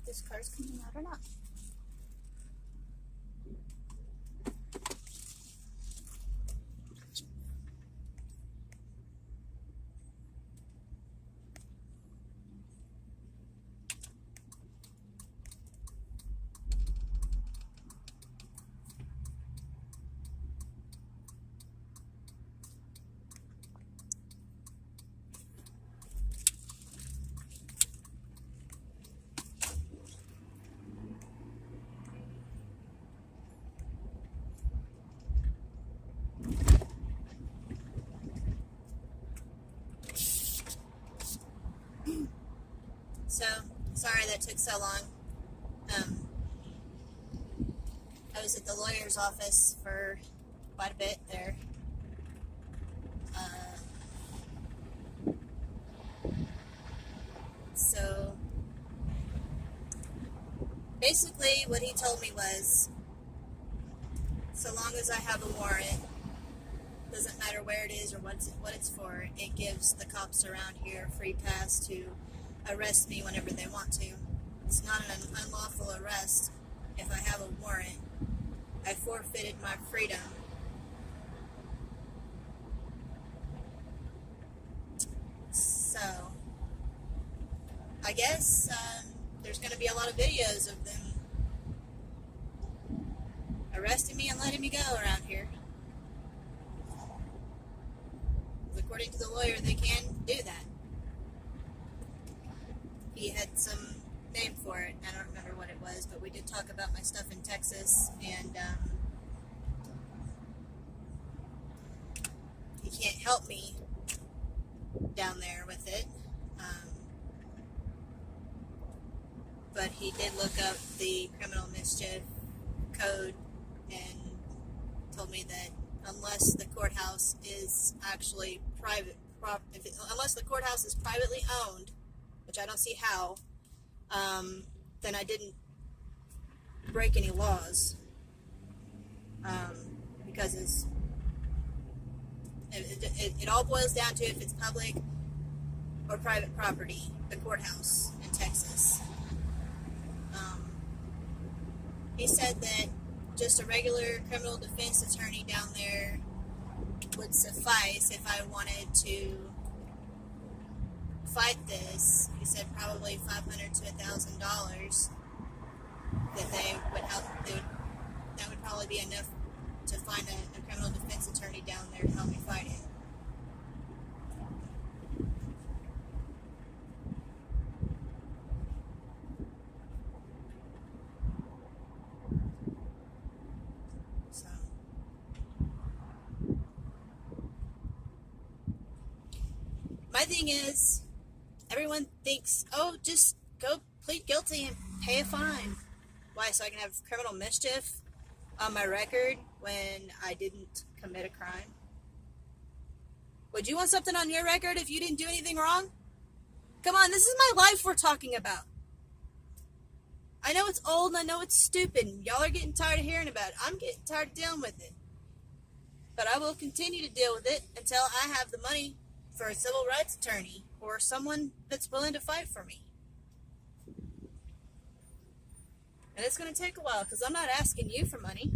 this car's coming out or not. So, sorry that took so long. I was at the lawyer's office for quite a bit there. So, basically what he told me was, so long as I have a warrant, doesn't matter where it is or what it's for, it gives the cops around here free pass to arrest me whenever they want to. It's not an unlawful arrest if I have a warrant. I forfeited my freedom. So, I guess there's going to be a lot of videos of them arresting me and letting me go around here. According to the lawyer, they can do that. He had some name for it. I don't remember what it was, but we did talk about my stuff in Texas, and he can't help me down there with it. But he did look up the criminal mischief code and told me that unless the courthouse is actually unless the courthouse is privately owned, which I don't see how, then I didn't break any laws, because it all boils down to if it's public or private property, the courthouse in Texas. He said that just a regular criminal defense attorney down there would suffice if I wanted to fight this. He said probably $500 to $1,000 that they would help. That would probably be enough to find a criminal defense attorney down there to help me fight it. My thing is, everyone thinks, oh, just go plead guilty and pay a fine. Why? So I can have criminal mischief on my record when I didn't commit a crime? Would you want something on your record if you didn't do anything wrong? Come on, this is my life we're talking about. I know it's old and I know it's stupid. And y'all are getting tired of hearing about it. I'm getting tired of dealing with it. But I will continue to deal with it until I have the money for a civil rights attorney or someone that's willing to fight for me. And it's going to take a while because I'm not asking you for money.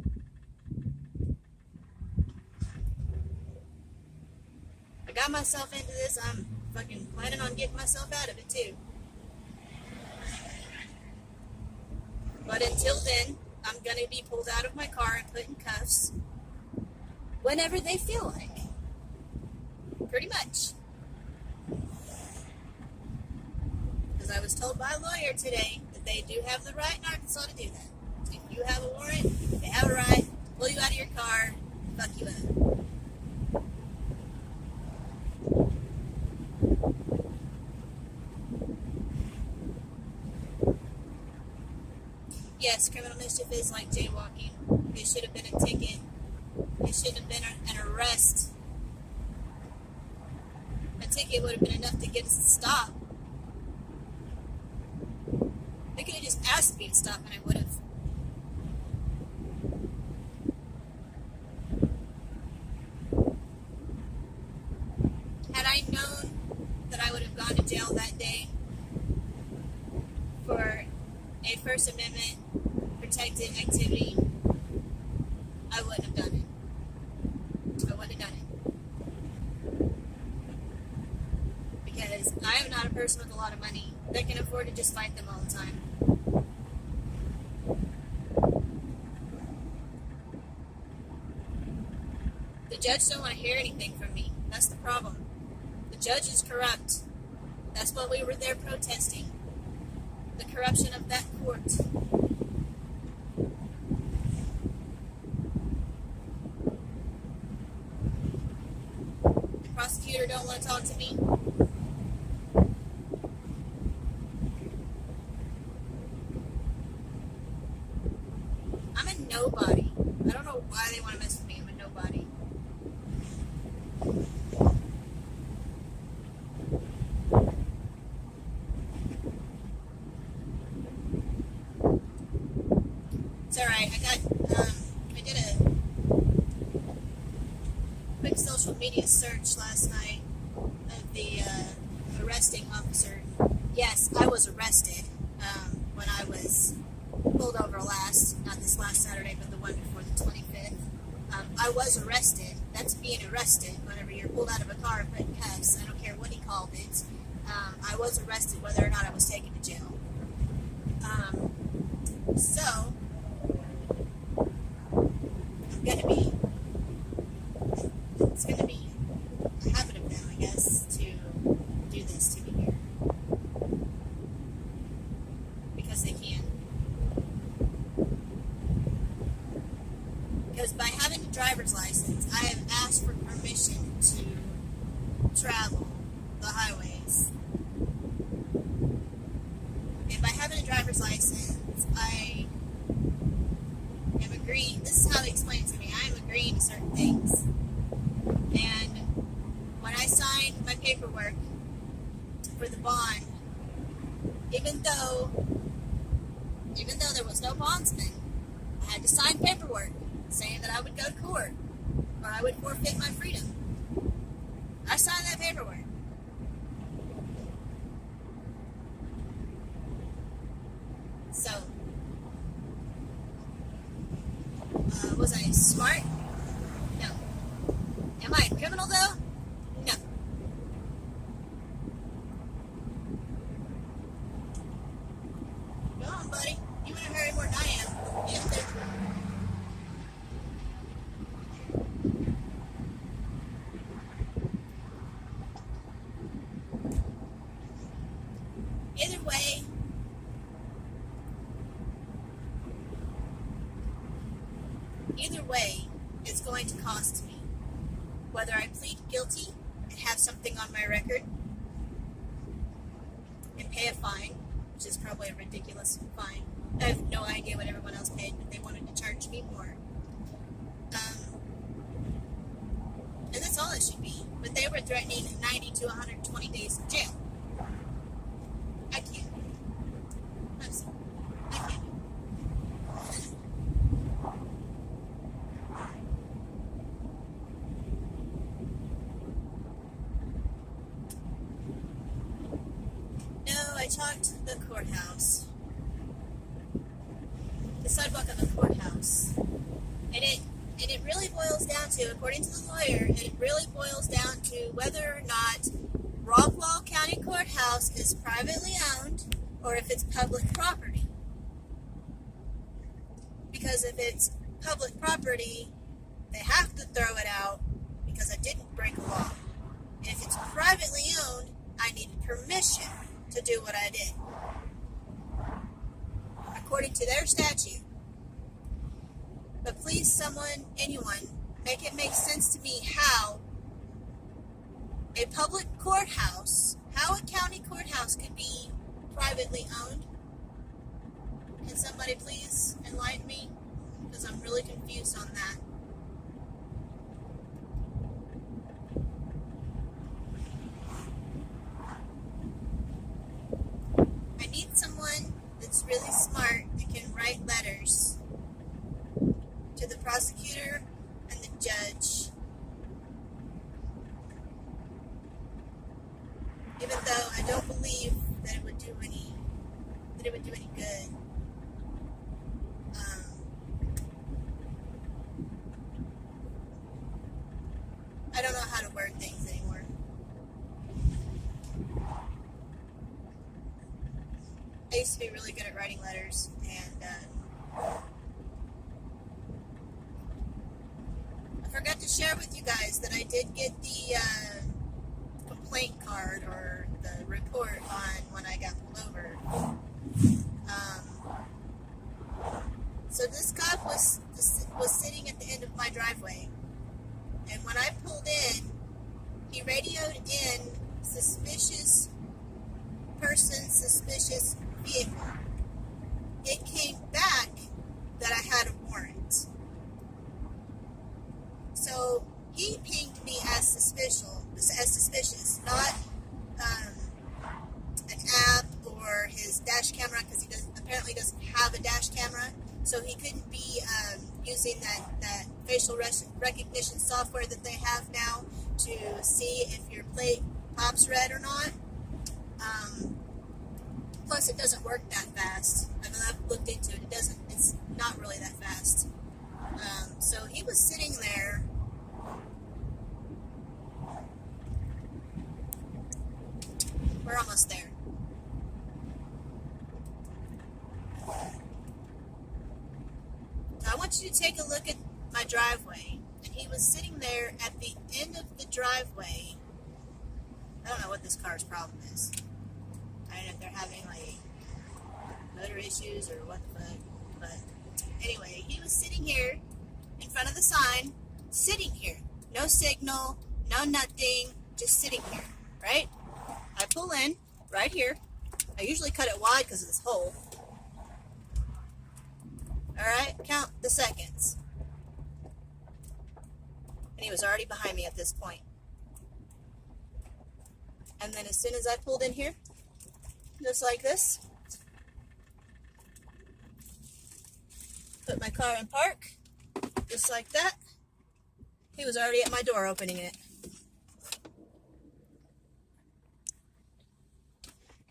I got myself into this. I'm fucking planning on getting myself out of it too. But until then, I'm going to be pulled out of my car and put in cuffs whenever they feel like. Pretty much. Because I was told by a lawyer today that they do have the right in Arkansas to do that. If you have a warrant, they have a right to pull you out of your car and fuck you up. Yes, criminal mischief is like jaywalking. It should have been a ticket. It shouldn't have been an arrest. A ticket would have been enough to get us to stop. They could have just asked me to stop and I would have. Had I known that I would have gone to jail that day for a First Amendment protected activity, I wouldn't have done it. I wouldn't have done it. Because I am not a person with a lot of money that can afford to just fight them all the time. The judge don't want to hear anything from me. That's the problem. The judge is corrupt. That's what we were there protesting. The corruption of that court. The prosecutor don't want to talk to me. I'm a nobody. I don't know why they want to mess with me. I'm a nobody. It's alright. I did a quick social media search last night of the arresting officer. Yes, I was arrested when I was pulled over not this last Saturday, but the one before the 25th. I was arrested. That's being arrested whenever you're pulled out of a car and put in cuffs. I don't care what he called it. I was arrested whether or not I was taken to jail. So, it's going to be a habit of them, I guess, to do this to me here. Because they can. Because by having a driver's license, I have asked for permission to travel the highways. And by having a driver's license, I am agreeing, this is how they explain it to me, I am agreeing to certain things. And when I signed my paperwork for the bond, even though there was no bondsman, I had to sign paperwork saying that I would go to court or I would forfeit my freedom. I signed that paperwork. So, was I smart? No. Am I a criminal though? No. Go on, buddy. You in a hurry more than I am. Get up there. Either way, it's going to cost me. Whether I plead guilty and have something on my record and pay a fine, which is probably a ridiculous fine. I have no idea what everyone else paid, but they wanted to charge me more. And that's all it should be. But they were threatening 90 to 120 days in jail. I can't. I'm sorry. I can't. No, I talked the courthouse. The sidewalk of the courthouse. And it really boils down to, according to the lawyer, it really boils down to whether or not Rockwall County Courthouse is privately owned or if it's public property. Because if it's public property, they have to throw it out because I didn't break a law. And if it's privately owned, I needed permission to do what I did. According to their statute. But please, someone, anyone, make it make sense to me how a public courthouse, how a county courthouse could be privately owned. Can somebody please enlighten me? Because I'm really confused on that. I need someone that's really smart that can write letters to the prosecutor and the judge. Even though I don't believe that it would do any good. writing letters, and I forgot to share with you guys that I did get the complaint card or the report on when I got pulled over. So this cop was sitting at the end of my driveway, and when I pulled in, he radioed in suspicious person, suspicious vehicle. It came back that I had a warrant. So he pinged me as suspicious, not an app or his dash camera, because he apparently doesn't have a dash camera, so he couldn't be using that facial recognition software that they have now to see if your plate pops red or not. Plus, it doesn't work that fast. I mean, I've looked into it. It's not really that fast. So he was sitting there. We're almost there. I want you to take a look at my driveway. And he was sitting there at the end of the driveway. I don't know what this car's problem is. I don't know if they're having like motor issues or what the fuck. But anyway, he was sitting here in front of the sign, sitting here. No signal, no nothing, just sitting here, right? I pull in right here. I usually cut it wide because of this hole. Alright, count the seconds. And he was already behind me at this point. And then as soon as I pulled in here, just like this, put my car in park, just like that, he was already at my door opening it.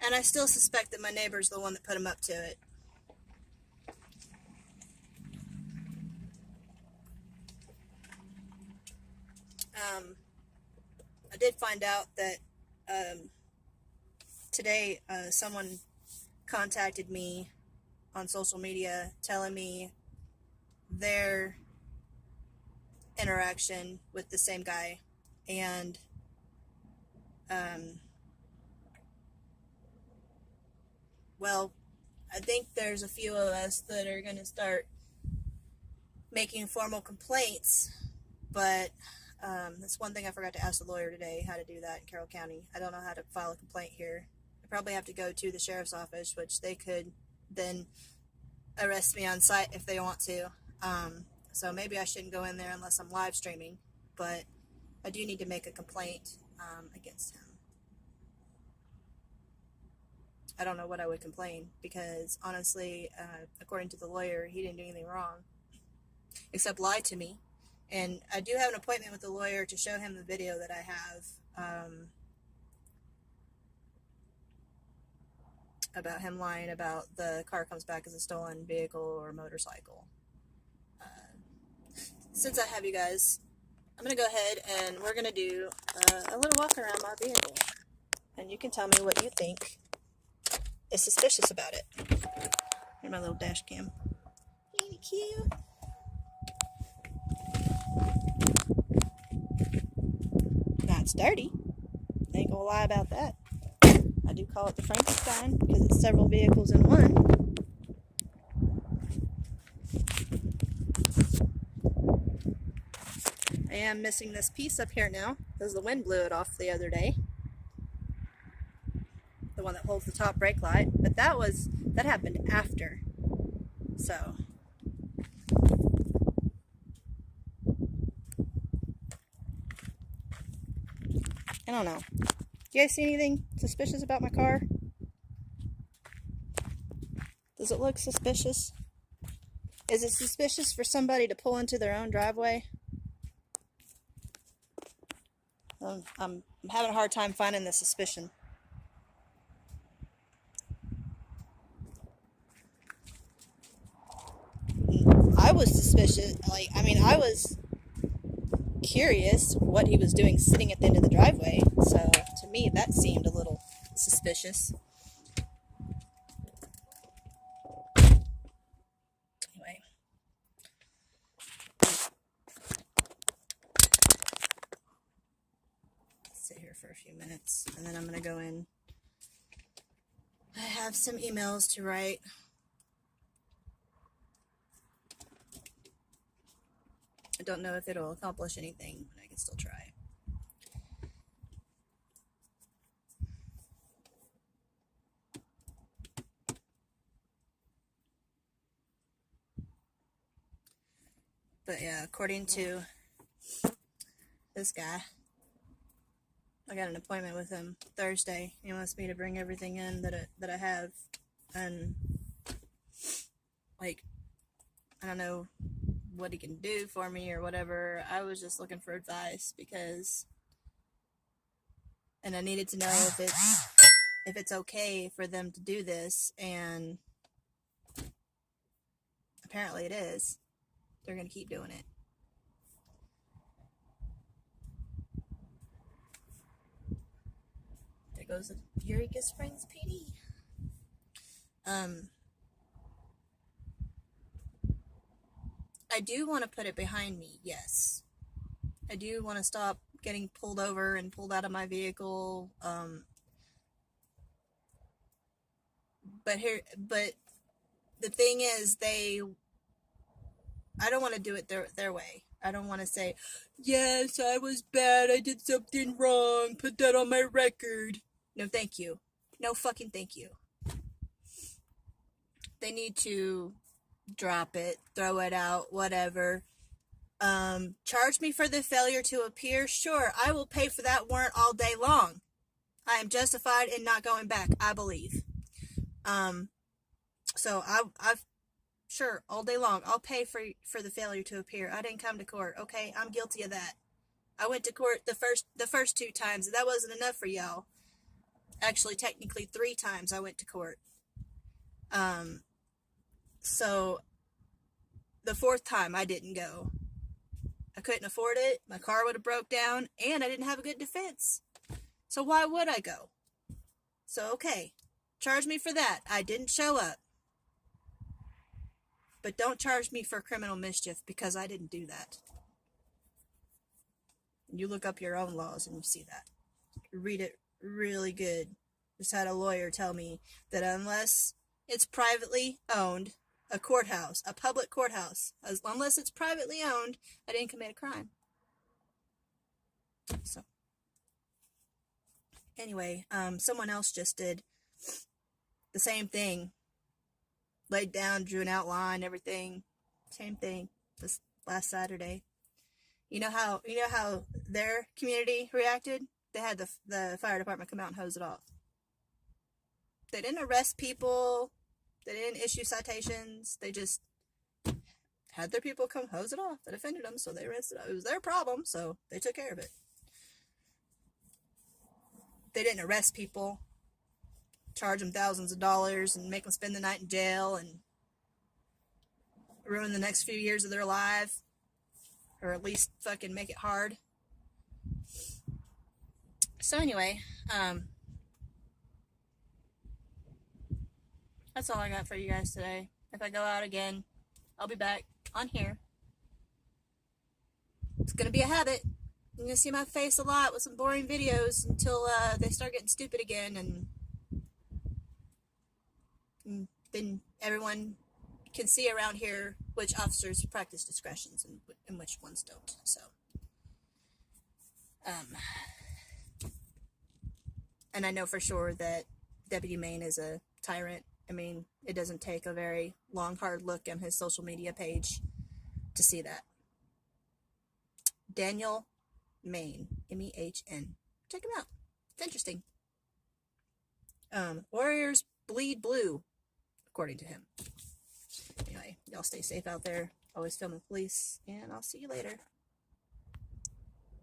And I still suspect that my neighbor's the one that put him up to it. I did find out that today someone contacted me on social media telling me their interaction with the same guy, and well, I think there's a few of us that are going to start making formal complaints, but that's one thing I forgot to ask the lawyer today, how to do that in Carroll County. I don't know how to file a complaint here. I probably have to go to the sheriff's office, which they could then arrest me on site if they want to. So maybe I shouldn't go in there unless I'm live streaming, but I do need to make a complaint against him. I don't know what I would complain, because honestly, according to the lawyer, he didn't do anything wrong except lie to me. And I do have an appointment with the lawyer to show him the video that I have about him lying about the car comes back as a stolen vehicle or motorcycle. Since I have you guys, I'm going to go ahead and we're going to do a little walk around my vehicle. And you can tell me what you think is suspicious about it. Here's my little dash cam. Ain't it cute? It's dirty. Ain't gonna lie about that. I do call it the Frankenstein because it's several vehicles in one. I am missing this piece up here now because the wind blew it off the other day. The one that holds the top brake light, but that happened after. So I don't know. You guys see anything suspicious about my car? Does it look suspicious? Is it suspicious for somebody to pull into their own driveway? I'm having a hard time finding the suspicion. I was suspicious. I was curious what he was doing sitting at the end of the driveway. So to me, that seemed a little suspicious. here for a few minutes, and then I'm going to go in. I have some emails to write. I don't know if it'll accomplish anything, but I can still try. But yeah, according to this guy, I got an appointment with him Thursday. He wants me to bring everything in that I have, and like, I don't know what he can do for me or whatever. I was just looking for advice and I needed to know if it's okay for them to do this, and apparently it is. They're gonna keep doing it. There goes the Eureka Springs PD. I do want to put it behind me, yes. I do want to stop getting pulled over and pulled out of my vehicle. But the thing is, I don't want to do it their way. I don't want to say, yes, I was bad, I did something wrong, put that on my record. No, thank you. No fucking thank you. They need to drop it, throw it out, whatever. Charge me for the failure to appear. Sure, I will pay for that warrant all day long. I am justified in not going back, I believe. So I've sure, all day long, I'll pay for the failure to appear. I didn't come to court. Okay, I'm guilty of that. I went to court the first 2 times. That wasn't enough for y'all. Actually, technically 3 times I went to court. So the 4th time I didn't go. I couldn't afford it. My car would have broke down, and I didn't have a good defense. So why would I go? So okay, charge me for that. I didn't show up. But don't charge me for criminal mischief, because I didn't do that. You look up your own laws and you see that. Read it really good. Just had a lawyer tell me that unless it's privately owned, a courthouse, a public courthouse, unless it's privately owned, I didn't commit a crime. So, anyway, someone else just did the same thing. Laid down, drew an outline, everything. Same thing this last Saturday. You know how their community reacted? They had the fire department come out and hose it off. They didn't arrest people. They didn't issue citations. They just had their people come hose it off. That offended them, so they arrested it. It was their problem, so they took care of it. They didn't arrest people, charge them thousands of dollars, and make them spend the night in jail and ruin the next few years of their life, or at least fucking make it hard. So anyway, that's all I got for you guys today. If I go out again, I'll be back on here. It's gonna be a habit. You're gonna see my face a lot with some boring videos until they start getting stupid again, and then everyone can see around here which officers practice discretions and which ones don't. So, and I know for sure that Deputy Maine is a tyrant. I mean, it doesn't take a very long, hard look on his social media page to see that. Daniel Maine, M-E-H-N. Check him out. It's interesting. Warriors bleed blue, according to him. Anyway, y'all stay safe out there. Always film the police, and I'll see you later.